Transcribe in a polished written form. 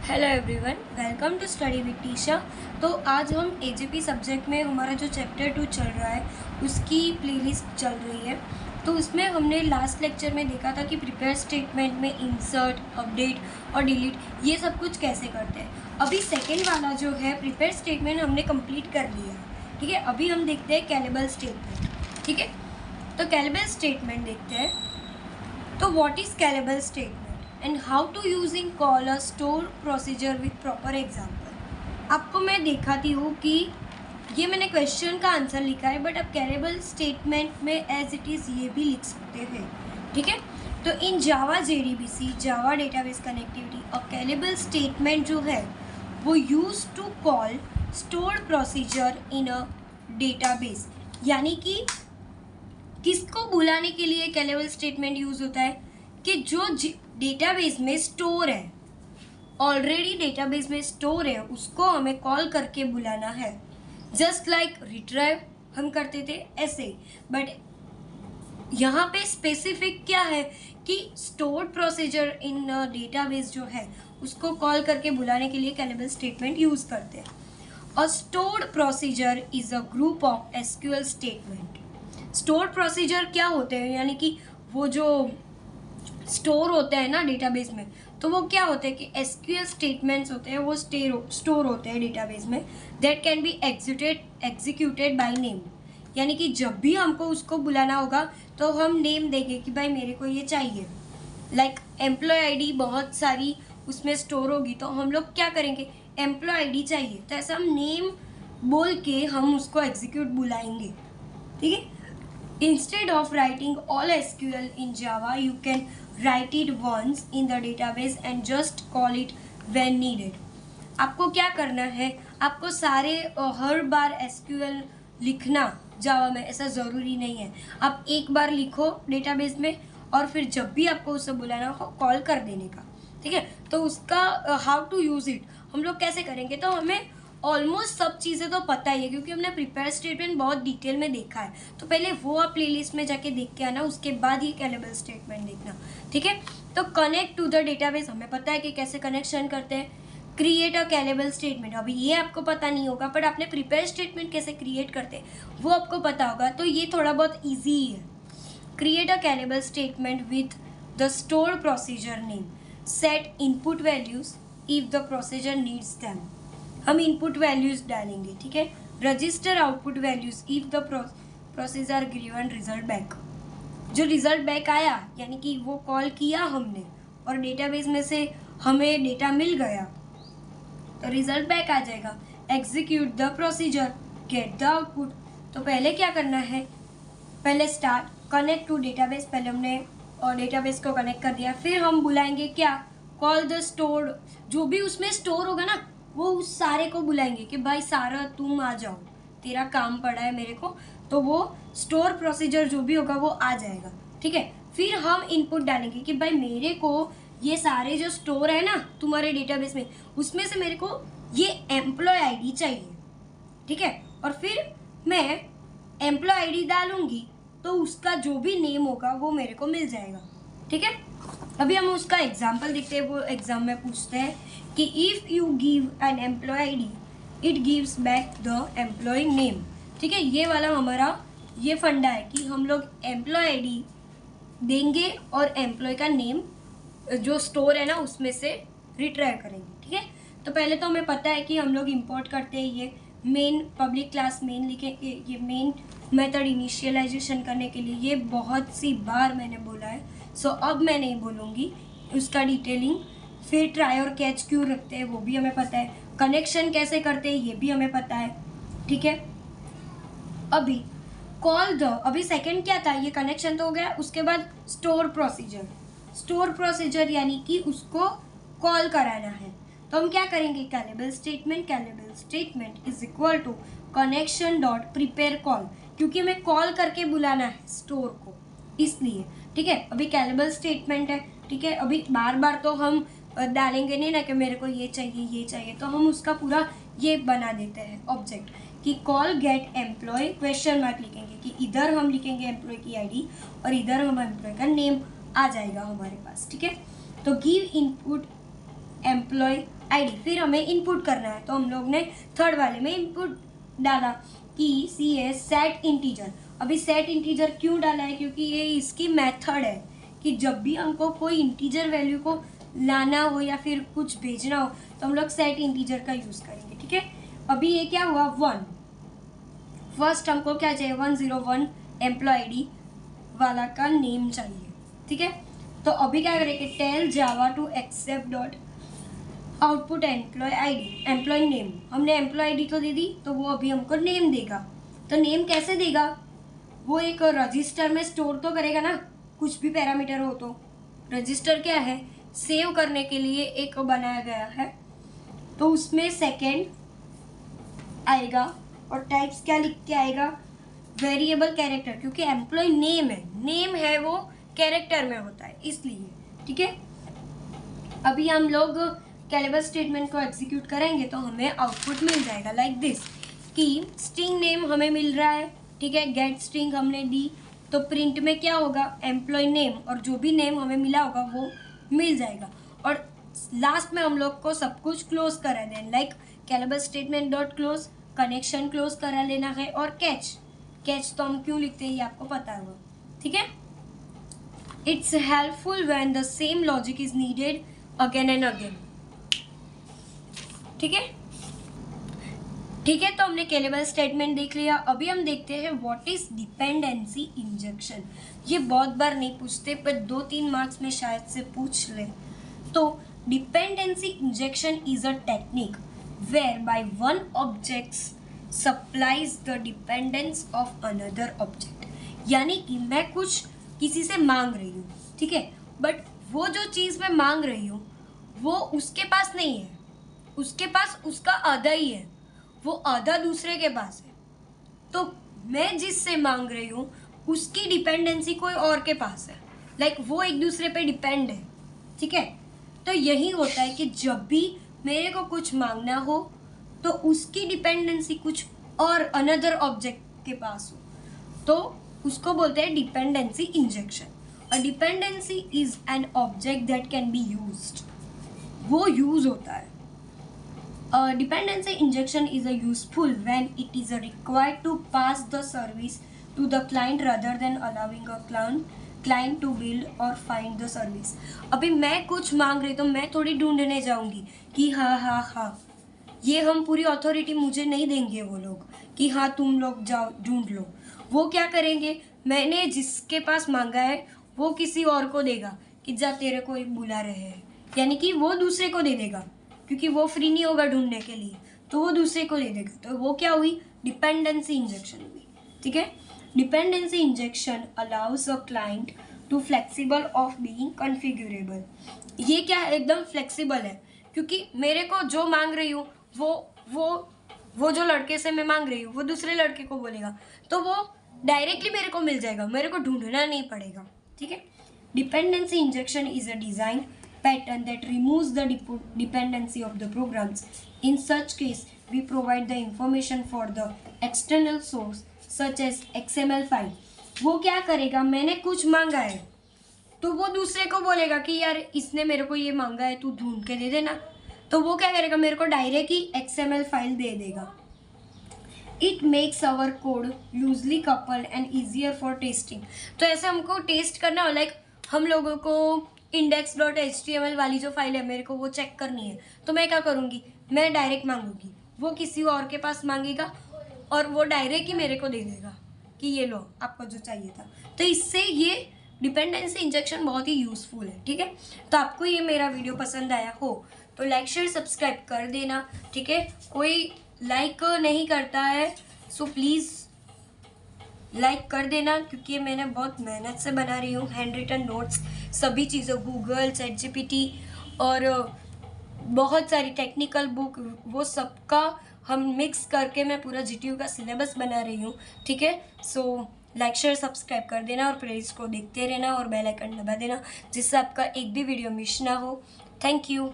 Hello everyone, welcome to study with Tisha. तो आज हम एजेपी सब्जेक्ट में हमारा जो चैप्टर 2 चल रहा है उसकी प्लेलिस्ट चल रही है। तो उसमें हमने लास्ट लेक्चर में देखा था कि प्रिपेयर स्टेटमेंट में इंसर्ट, अपडेट और डिलीट ये सब कुछ कैसे करते हैं। अभी सेकेंड वाला जो है प्रिपेयर स्टेटमेंट हमने कंप्लीट कर लिया है। ठीक है, अभी हम देखते हैं कैलेबल स्टेटमेंट। ठीक है, तो कैलेबल स्टेटमेंट देखते हैं। तो what is callable statement and how to using call a store procedure with proper example. आपको मैं दिखाती हूँ कि ये मैंने क्वेश्चन का आंसर लिखा है, बट अब कैलेबल स्टेटमेंट में एज इट इज़ ये भी लिख सकते हैं। ठीक है, तो in Java JDBC Java database connectivity और कैलेबल स्टेटमेंट जो है वो use to call store procedure in a database. यानी कि किसको बुलाने के लिए कैलेबल स्टेटमेंट यूज होता है कि जो डेटाबेस में स्टोर है, ऑलरेडी डेटाबेस में स्टोर है, उसको हमें कॉल करके बुलाना है। जस्ट लाइक रिट्राइव हम करते थे ऐसे, बट यहाँ पे स्पेसिफिक क्या है कि स्टोर प्रोसीजर इन डेटाबेस जो है उसको कॉल करके बुलाने के लिए कैलेबल स्टेटमेंट यूज करते हैं। A stored procedure is a group of SQL statement. Store procedure क्या होते हैं, यानी कि वो जो स्टोर होते हैं ना डेटाबेस में, तो वो क्या होते हैं कि SQL स्टेटमेंट्स होते हैं, वो स्टोर होते हैं डेटाबेस में। That can be executed by name. यानी कि जब भी हमको उसको बुलाना होगा तो हम नेम देंगे कि भाई मेरे को ये चाहिए। लाइक एम्प्लॉय ID बहुत सारी उसमें स्टोर होगी, तो हम लोग क्या करेंगे, एम्प्लॉय ID चाहिए, तो ऐसा हम नेम बोल के हम उसको एग्जीक्यूट बुलाएंगे। ठीक है, instead of writing all SQL in Java, you can write it once in the database and just call it when needed. आपको क्या करना है, आपको सारे हर बार SQL लिखना जावा में ऐसा ज़रूरी नहीं है। आप एक बार लिखो डेटाबेस में और फिर जब भी आपको उसे बुलाना हो कॉल कर देने का। ठीक है, तो उसका हाउ टू यूज़ इट हम लोग कैसे करेंगे, तो हमें ऑलमोस्ट सब चीज़ें तो पता ही है क्योंकि हमने प्रिपेयर स्टेटमेंट बहुत डिटेल में देखा है। तो पहले वो आप प्लेलिस्ट में जाके देख के आना, उसके बाद ये कैलेबल स्टेटमेंट देखना। ठीक है, तो कनेक्ट टू द डेटाबेस हमें पता है कि कैसे कनेक्शन करते हैं। क्रिएट अ कैलेबल स्टेटमेंट, अभी ये आपको पता नहीं होगा, बट आपने प्रिपेयर स्टेटमेंट कैसे क्रिएट करते हैं वो आपको पता होगा, तो ये थोड़ा बहुत ईजी ही है। Create a callable statement with the store procedure name. Set input values if the procedure needs them. हम इनपुट वैल्यूज डालेंगे। ठीक है, register output values if the procedure given result back. जो रिजल्ट बैक आया यानी कि वो कॉल किया हमने और डेटाबेस में से हमें डेटा मिल गया तो रिजल्ट बैक आ जाएगा। Execute the procedure, get the output. तो पहले क्या करना है, पहले स्टार्ट कनेक्ट टू डेटाबेस, पहले हमने और डेटाबेस को कनेक्ट कर दिया, फिर हम बुलाएंगे क्या, कॉल द स्टोर। जो भी उसमें स्टोर होगा ना वो उस सारे को बुलाएंगे कि भाई सारा तुम आ जाओ, तेरा काम पड़ा है मेरे को, तो वो स्टोर प्रोसीजर जो भी होगा वो आ जाएगा। ठीक है, फिर हम इनपुट डालेंगे कि भाई मेरे को ये सारे जो स्टोर है ना तुम्हारे डेटाबेस में, उसमें से मेरे को ये एम्प्लॉय ID चाहिए। ठीक है, और फिर मैं एम्प्लॉय ID डालूंगी तो उसका जो भी नेम होगा वो मेरे को मिल जाएगा। ठीक है, अभी हम उसका एग्जाम्पल देखते हैं। वो एग्जाम में पूछते हैं कि if you give an employ ID it gives back the employ name. ठीक है, ये वाला हमारा ये फंडा है कि हम लोग एम्प्लॉय ID देंगे और एम्प्लॉय का नेम जो स्टोर है ना उसमें से रिट्राइव करेंगे। ठीक है, तो पहले तो हमें पता है कि हम लोग इंपोर्ट करते हैं ये मेन पब्लिक क्लास मेन लिखेंगे, ये मेन मेथड इनिशियलाइजेशन करने के लिए, ये बहुत सी बार मैंने बोला है, सो अब मैं नहीं बोलूँगी उसका डिटेलिंग। फिर ट्राई और कैच क्यों रखते हैं वो भी हमें पता है, कनेक्शन कैसे करते हैं ये भी हमें पता है। ठीक है, अभी कॉल द, अभी सेकंड क्या था, ये कनेक्शन तो हो गया, उसके बाद स्टोर प्रोसीजर। स्टोर प्रोसीजर यानी कि उसको कॉल कराना है, तो हम क्या करेंगे, callable statement is equal to connection dot prepare call, क्योंकि हमें कॉल करके बुलाना है स्टोर को इसलिए। ठीक है, अभी कैलेबल स्टेटमेंट है। ठीक है, अभी बार बार तो हम डालेंगे नहीं ना कि मेरे को ये चाहिए, तो हम उसका पूरा ये बना देते हैं ऑब्जेक्ट कि call get employ question mark लिखेंगे कि इधर हम लिखेंगे एम्प्लॉय की ID और इधर हम एम्प्लॉय का नेम आ जाएगा हमारे पास। ठीक है, तो गिव इनपुट एम्प्लॉय आईडी, फिर हमें इनपुट करना है। तो हम लोग ने थर्ड वाले में इनपुट डाला कि CS सेट इंटीजर। अभी सेट इंटीजर क्यों डाला है, क्योंकि ये इसकी मेथड है कि जब भी हमको कोई इंटीजर वैल्यू को लाना हो या फिर कुछ भेजना हो तो हम लोग सेट इंटीजर का यूज़ करेंगे। ठीक है, अभी ये क्या हुआ 1, फर्स्ट हमको क्या चाहिए 101 एम्प्लॉय आईडी वाला का नेम चाहिए। ठीक है, तो अभी क्या करेंगे tell Java to accept dot output employ name. हमने एम्प्लॉय आईडी तो दे दी, तो वो अभी हमको नेम देगा। तो नेम कैसे देगा, वो एक रजिस्टर में स्टोर तो करेगा ना, कुछ भी पैरामीटर हो तो। रजिस्टर क्या है, सेव करने के लिए एक बनाया गया है, तो उसमें सेकेंड आएगा और टाइप्स क्या लिख के आएगा, वेरिएबल कैरेक्टर, क्योंकि एम्प्लॉय नेम है वो कैरेक्टर में होता है इसलिए। ठीक है, अभी हम लोग कैलेबर स्टेटमेंट को एग्जीक्यूट करेंगे तो हमें आउटपुट मिल जाएगा लाइक दिस कि स्ट्रिंग नेम हमें मिल रहा है। ठीक है, गेट स्ट्रिंग हमने दी, तो प्रिंट में क्या होगा एम्प्लॉय नेम, और जो भी नेम हमें मिला होगा वो मिल जाएगा। और लास्ट में हम लोग को सब कुछ क्लोज करा देना, like calibre statement dot close, connection close करा लेना है, और कैच तो हम क्यों लिखते हैं ये आपको पता होगा। ठीक है, it's helpful when the same logic is needed again and again. ठीक है, तो हमने कैलेबर स्टेटमेंट देख लिया। अभी हम देखते हैं व्हाट इज डिपेंडेंसी इंजेक्शन। ये बहुत बार नहीं पूछते पर 2-3 मार्क्स में शायद से पूछ ले। तो dependency injection is a technique where by one object supplies the dependence of another object. यानी कि मैं कुछ किसी से मांग रही हूँ, ठीक है, बट वो जो चीज़ मैं मांग रही हूँ वो उसके पास नहीं है, उसके पास उसका आधा ही है, वो आधा दूसरे के पास है। तो मैं जिससे मांग रही हूँ उसकी डिपेंडेंसी कोई और के पास है, लाइक वो एक दूसरे पे डिपेंड है। ठीक है, तो यही होता है कि जब भी मेरे को कुछ मांगना हो तो उसकी डिपेंडेंसी कुछ और अनदर ऑब्जेक्ट के पास हो, तो उसको बोलते हैं dependency injection. A dependency is an object that can be used, वो यूज होता है। Dependency injection is a useful when it is required to pass the service to the client rather than allowing a client to build or find the service. अभी मैं कुछ मांग रही तो मैं थोड़ी ढूंढने जाऊंगी कि हाँ ये हम पूरी अथॉरिटी मुझे नहीं देंगे वो लोग कि हाँ तुम लोग जाओ ढूंढ लो। वो क्या करेंगे, मैंने जिसके पास मांगा है वो किसी और को देगा कि जा तेरे को एक बुला रहे हैं, यानी कि वो दूसरे को दे देगा क्योंकि वो फ्री नहीं होगा ढूंढने के लिए, तो वो दूसरे को दे देगा। तो वो क्या हुई, डिपेंडेंसी इंजेक्शन हुई। ठीक है, dependency injection allows a client to flexible of being configurable. ये क्या है, एकदम फ्लेक्सिबल है, क्योंकि मेरे को जो मांग रही हूँ वो जो लड़के से मैं मांग रही हूँ वो दूसरे लड़के को बोलेगा, तो वो डायरेक्टली मेरे को मिल जाएगा, मेरे को ढूंढना नहीं पड़ेगा। ठीक है, dependency injection is a design pattern that removes the dependency of the programs. In such case, we provide the information for the external source such as XML file. वो क्या करेगा, मैंने कुछ मांगा है तो वो दूसरे को बोलेगा कि यार इसने मेरे को ये मांगा है तू ढूंढ के दे देना, तो वो क्या करेगा, मेरे को डायरेक्ट ही XML फाइल दे देगा। It makes our code loosely coupled and easier for testing. तो ऐसे हमको टेस्ट करना हो, लाइक हम लोगों को index.html वाली जो फाइल है मेरे को वो चेक करनी है, तो मैं क्या करूँगी, मैं डायरेक्ट मांगूंगी, वो किसी और के पास मांगेगा और वो डायरेक्ट ही मेरे को दे देगा कि ये लो आपको जो चाहिए था। तो इससे ये डिपेंडेंसी इंजेक्शन बहुत ही यूज़फुल है। ठीक है, तो आपको ये मेरा वीडियो पसंद आया हो तो लाइक शेयर सब्सक्राइब कर देना। ठीक है, कोई लाइक नहीं करता है सो प्लीज़ लाइक कर देना, क्योंकि मैंने बहुत मेहनत से बना रही हूँ, हैंड रिटन नोट्स सभी चीज़ें, गूगल, ChatGPT और बहुत सारी टेक्निकल बुक, वो सबका हम मिक्स करके मैं पूरा GTU का सिलेबस बना रही हूँ। ठीक है, सो लाइक शेयर सब्सक्राइब कर देना और प्लेलिस्ट को देखते रहना और बेल आइकन दबा देना जिससे आपका एक भी वीडियो मिस ना हो। Thank you.